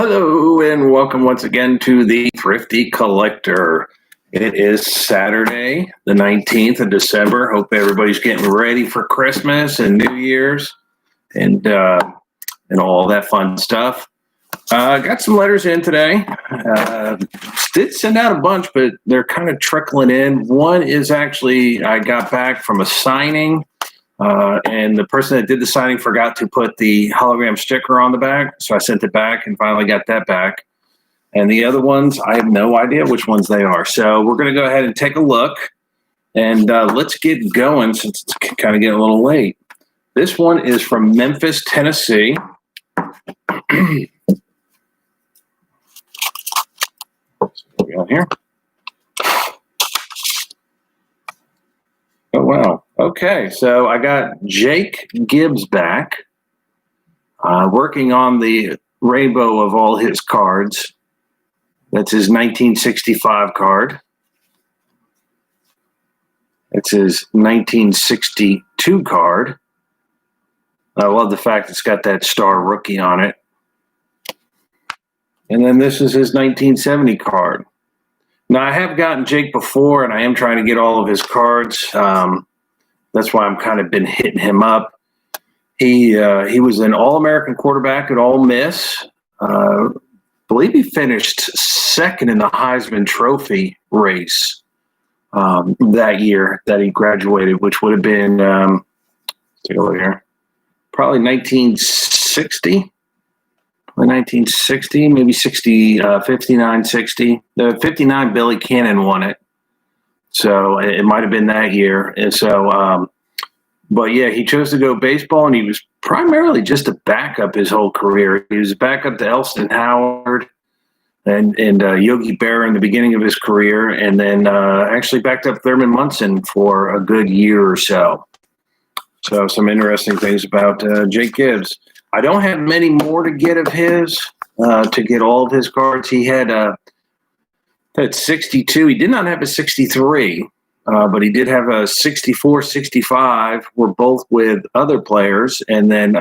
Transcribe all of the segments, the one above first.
Hello and welcome once again to the Thrifty Collector. It is Saturday, the 19th of December. Hope everybody's getting ready for Christmas and New Year's and all that fun stuff. Got some letters in today. Did send out a bunch, but they're kind of trickling in. One is actually I got back from a signing. And the person that did the signing forgot to put the hologram sticker on the back. So I sent it back and finally got that back. And the other ones, I have no idea which ones they are. So we're going to go ahead and take a look. And let's get going since it's kind of getting a little late. This one is from Memphis, Tennessee. Here we go here. Oh, wow. Okay, so I got Jake Gibbs back, working on the rainbow of all his cards. That's his 1965 card. It's his 1962 card. I love the fact it's got that star rookie on it. And then this is his 1970 card. Now, I have gotten Jake before, and I am trying to get all of his cards. That's why I'm kind of been hitting him up. He was an All-American quarterback at Ole Miss. I believe he finished second in the Heisman Trophy race that year that he graduated, which would have been, take a look here, probably 1960. 1960, maybe 59, 60. The 59, Billy Cannon won it. So it might have been that year. And so, but yeah, he chose to go baseball, and he was primarily just a backup his whole career. He was a backup to Elston Howard and Yogi Berra in the beginning of his career, and then actually backed up Thurman Munson for a good year or so. So some interesting things about Jake Gibbs. I don't have many more to get of his, to get all of his cards. He had that 62. He did not have a 63, but he did have a 64, 65. Were both with other players. And then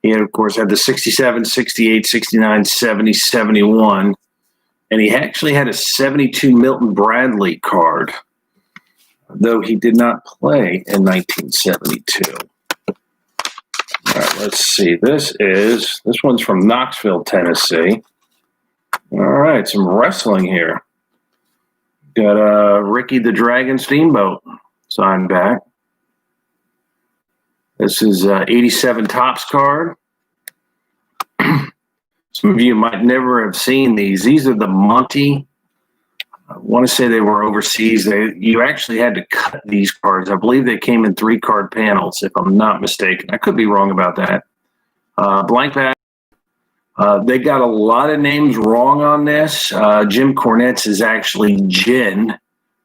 he, of course, had the 67, 68, 69, 70, 71. And he actually had a 72 Milton Bradley card, though he did not play in 1972. All right, let's see. This one's from Knoxville, Tennessee. All right, some wrestling here. Got Ricky the Dragon Steamboat signed back. This is 87 Topps card. Some of you might never have seen these. These are the Monty. I want to say they were overseas. You actually had to cut these cards. I believe they came in 3-card panels, if I'm not mistaken. I could be wrong about that. Blank back. They got a lot of names wrong on this. Jim Cornette's is actually Jin,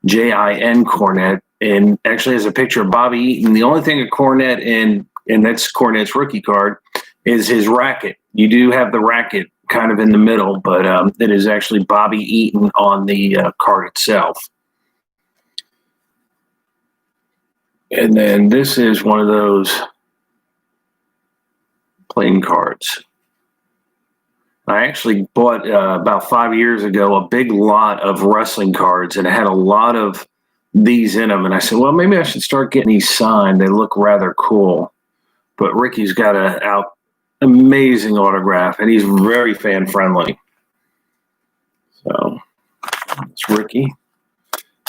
J-I-N Cornette, and actually has a picture of Bobby Eaton. The only thing a Cornette and that's Cornette's rookie card, is his racket. You do have the racket kind of in the middle, but it is actually Bobby Eaton on the card itself. And then this is one of those playing cards. I actually bought about 5 years ago a big lot of wrestling cards, and it had a lot of these in them. And I said, well, maybe I should start getting these signed. They look rather cool. But Ricky's got an amazing autograph, and he's very fan friendly. So it's Ricky.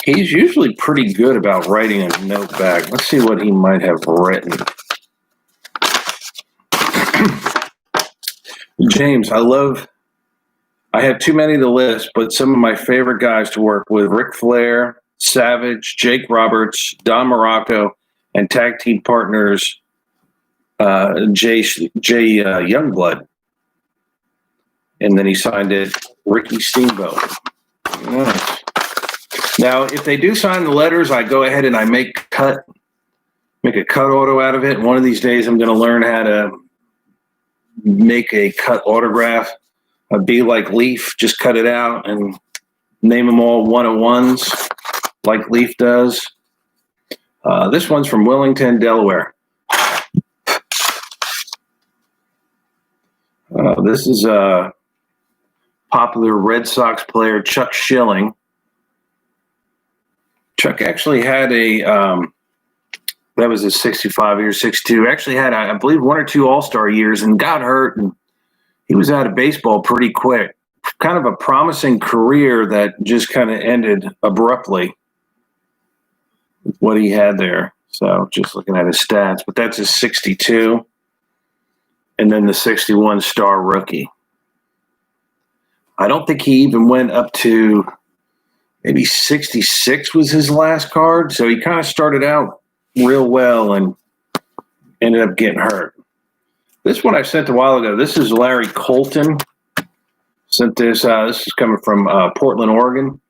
He's usually pretty good about writing a note back. Let's see what he might have written. James, I have too many to list, but some of my favorite guys to work with: Ric Flair, Savage, Jake Roberts, Don Morocco, and tag team partners Jay Youngblood. And then he signed it Ricky Steamboat. Nice. Now, if they do sign the letters, I go ahead and I make a cut auto out of it. One of these days, I'm going to learn how to make a cut autograph. Be like Leaf, just cut it out and name them all 101s like Leaf does. This one's from Wellington, Delaware. This is popular Red Sox player Chuck Schilling. Chuck actually had that was his 65 year, 62. Actually had, I believe, 1 or 2 All-Star years and got hurt, and he was out of baseball pretty quick. Kind of a promising career that just kind of ended abruptly with what he had there. So just looking at his stats, but that's his 62. And then the 61 star rookie. I don't think he even went up to maybe 66 was his last card. So he kind of started out real well and ended up getting hurt. This one I sent a while ago. This is Larry Colton. Sent this. This is coming from Portland, Oregon.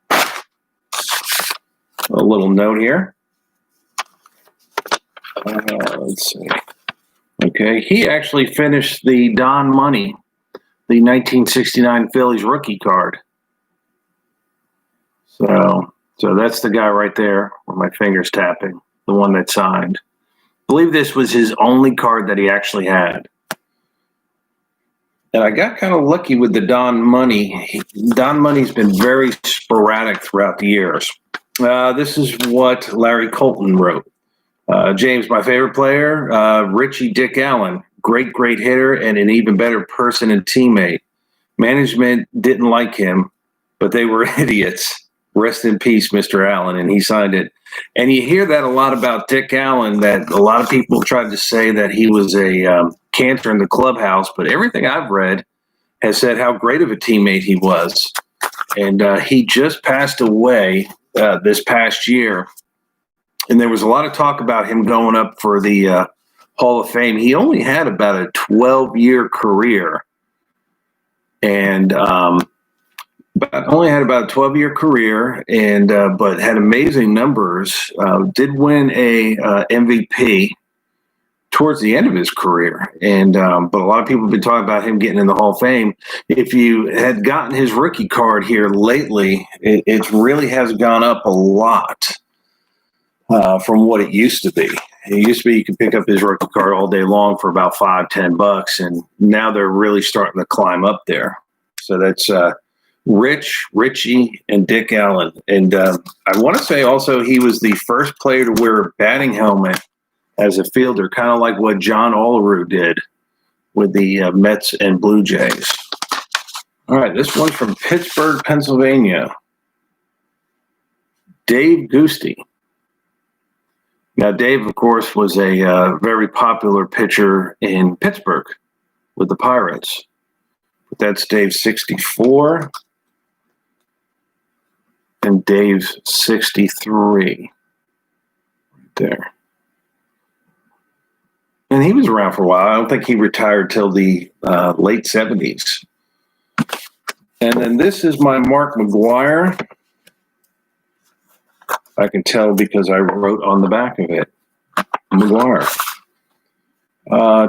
A little note here. Let's see. Okay, he actually finished the Don Money, the 1969 Phillies rookie card. So that's the guy right there with my fingers tapping, the one that signed. I believe this was his only card that he actually had. And I got kind of lucky with the Don Money. Don Money's been very sporadic throughout the years. This is what Larry Colton wrote. James, my favorite player, Richie Dick Allen, great hitter and an even better person and teammate. Management didn't like him, but they were idiots. Rest in peace, Mr. Allen, and he signed it. And you hear that a lot about Dick Allen, that a lot of people tried to say that he was a cancer in the clubhouse, but everything I've read has said how great of a teammate he was. And he just passed away this past year. And there was a lot of talk about him going up for the Hall of Fame. He only had about a 12-year career. And only had about a 12-year career, and but had amazing numbers. Did win a MVP towards the end of his career, and but a lot of people have been talking about him getting in the Hall of Fame. If you had gotten his rookie card here lately, it really has gone up a lot from what it used to be. It used to be you could pick up his rookie card all day long for about $5-10, and now they're really starting to climb up there. So that's Richie, and Dick Allen. And I want to say also he was the first player to wear a batting helmet as a fielder, kind of like what John Olerud did with the Mets and Blue Jays. All right, this one's from Pittsburgh, Pennsylvania. Dave Goosty. Now, Dave, of course, was a very popular pitcher in Pittsburgh with the Pirates. But that's Dave's 64. And Dave's 63 right there. And he was around for a while. I don't think he retired till the late 70s. And then this is my Mark McGuire. I can tell because I wrote on the back of it. McGuire.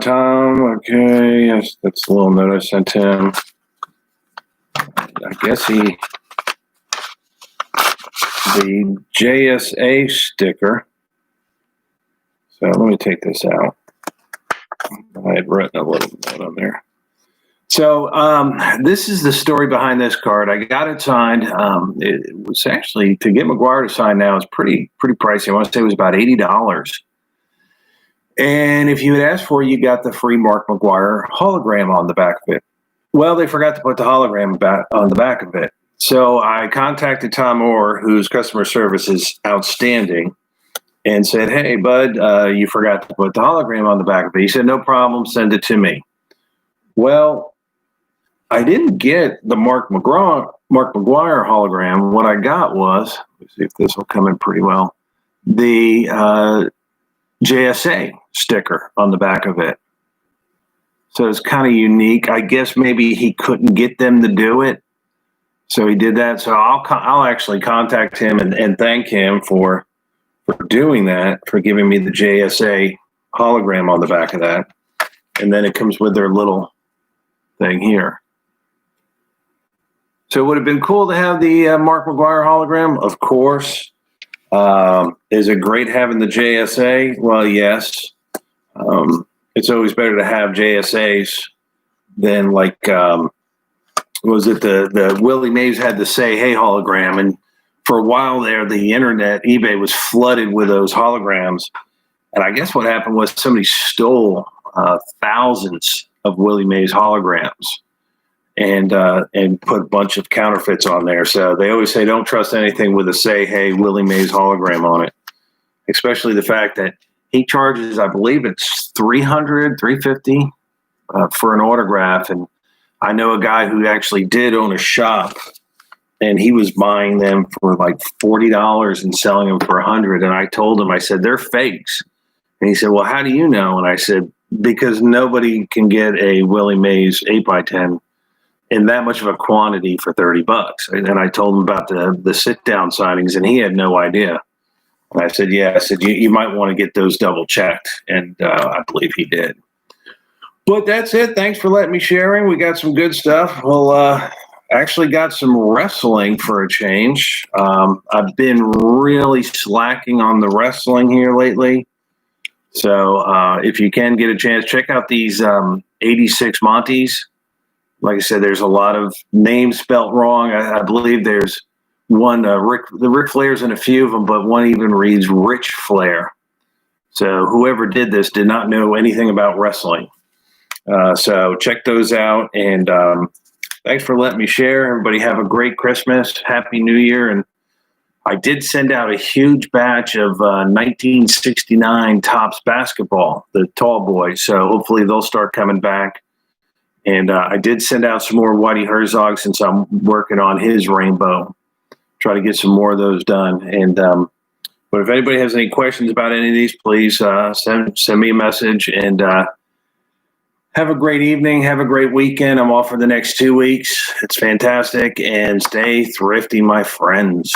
Tom, okay. Yes, that's the little note I sent him. I guess the JSA sticker. So let me take this out. I had written a little note on there. So this is the story behind this card. I got it signed. It was actually, to get McGuire to sign now is pretty pricey. I want to say it was about $80. And if you had asked for it, you got the free Mark McGuire hologram on the back of it. Well, they forgot to put the hologram on the back of it. So I contacted Tom Orr, whose customer service is outstanding, and said, hey, bud, you forgot to put the hologram on the back of it. He said, no problem, send it to me. Well, I didn't get the Mark McGuire hologram. What I got was, let's see if this will come in pretty well, the JSA sticker on the back of it. So it's kind of unique. I guess maybe he couldn't get them to do it, so he did that. So I'll actually contact him and thank him for doing that, for giving me the JSA hologram on the back of that. And then it comes with their little thing here. So it would have been cool to have the Mark McGuire hologram, of course. Is it great having the JSA? Well, yes. It's always better to have JSAs than like was that the Willie Mays had the Say Hey hologram, and for a while there, the internet, eBay was flooded with those holograms. And I guess what happened was somebody stole thousands of Willie Mays holograms and put a bunch of counterfeits on there. So they always say don't trust anything with a Say Hey Willie Mays hologram on it, especially the fact that he charges, I believe it's $300, $350 for an autograph. And I know a guy who actually did own a shop, and he was buying them for like $40 and selling them for $100. And I told him, I said, they're fakes. And he said, well, how do you know? And I said, because nobody can get a Willie Mays 8x10 in that much of a quantity for $30. And I told him about the sit-down signings, and he had no idea. And I said, yeah, I said, you might want to get those double checked. And I believe he did. But that's it. Thanks for letting me sharing. We got some good stuff. Well, actually got some wrestling for a change. I've been really slacking on the wrestling here lately. So if you can get a chance, check out these 86 Monties. Like I said, there's a lot of names spelt wrong. I believe there's one, Ric Flair's in a few of them, but one even reads Rich Flair. So whoever did this did not know anything about wrestling. So check those out. And thanks for letting me share. Everybody have a great Christmas. Happy New Year. And I did send out a huge batch of 1969 Topps basketball, the tall boys. So hopefully they'll start coming back. And I did send out some more Whitey Herzog since I'm working on his rainbow. Try to get some more of those done. And but if anybody has any questions about any of these, please send me a message. And have a great evening. Have a great weekend. I'm off for the next 2 weeks. It's fantastic. And stay thrifty, my friends.